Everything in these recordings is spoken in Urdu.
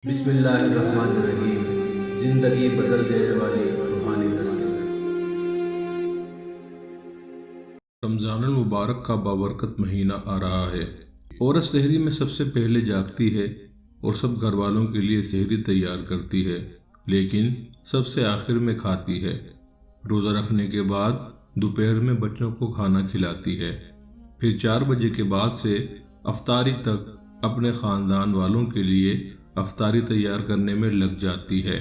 بسم اللہ الرحمن الرحیم۔ زندگی بدل دینے والی روحانی دستور۔ رمضان المبارک کا بابرکت مہینہ آ رہا ہے۔ عورت سحری میں سب سے پہلے جاگتی ہے اور سب گھر والوں کے لیے سحری تیار کرتی ہے، لیکن سب سے آخر میں کھاتی ہے۔ روزہ رکھنے کے بعد دوپہر میں بچوں کو کھانا کھلاتی ہے، پھر 4 بجے کے بعد سے افطاری تک اپنے خاندان والوں کے لیے افطاری تیار کرنے میں لگ جاتی ہے۔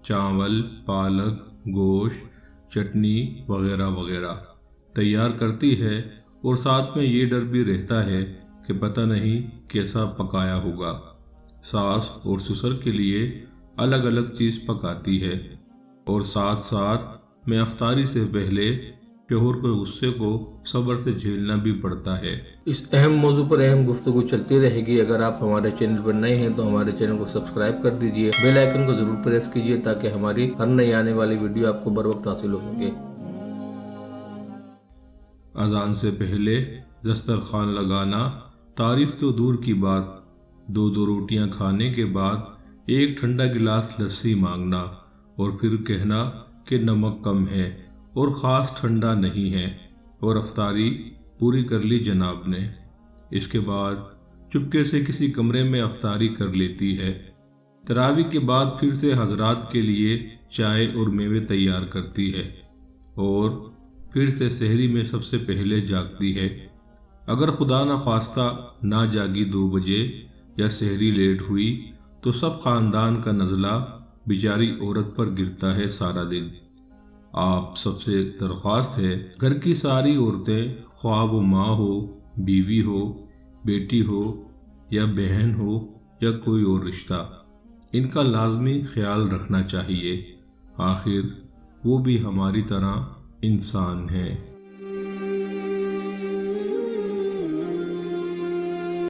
چاول، پالک، گوشت، چٹنی وغیرہ وغیرہ تیار کرتی ہے، اور ساتھ میں یہ ڈر بھی رہتا ہے کہ پتہ نہیں کیسا پکایا ہوگا۔ ساس اور سسر کے لیے الگ الگ چیز پکاتی ہے، اور ساتھ ساتھ میں افطاری سے پہلے شوہر کے غصے کو صبر سے جھیلنا بھی پڑتا ہے۔ اس اہم موضوع پر اہم گفتگو چلتی رہے گی۔ اگر آپ ہمارے چینل پر نئے ہیں تو ہمارے چینل کو سبسکرائب کر دیجئے، بیل آئیکن کو ضرور پریس کیجئے تاکہ ہماری ہر نئی آنے والی ویڈیو آپ کو بر وقت حاصل ہو سکے۔ اذان سے پہلے دسترخوان لگانا تعریف تو دور کی بات، 2 روٹیاں کھانے کے بعد ایک ٹھنڈا گلاس لسی مانگنا اور پھر کہنا کہ نمک کم ہے اور خاص ٹھنڈا نہیں ہے، اور افطاری پوری کر لی جناب نے۔ اس کے بعد چپکے سے کسی کمرے میں افطاری کر لیتی ہے۔ تراویح کے بعد پھر سے حضرات کے لیے چائے اور میوے تیار کرتی ہے، اور پھر سے سحری میں سب سے پہلے جاگتی ہے۔ اگر خدا نخواستہ نہ جاگی 2 بجے یا سحری لیٹ ہوئی تو سب خاندان کا نزلہ بیچاری عورت پر گرتا ہے سارا دن۔ آپ سب سے درخواست ہے، گھر کی ساری عورتیں، خواہ وہ ماں ہو، بیوی ہو، بیٹی ہو یا بہن ہو یا کوئی اور رشتہ، ان کا لازمی خیال رکھنا چاہیے۔ آخر وہ بھی ہماری طرح انسان ہیں۔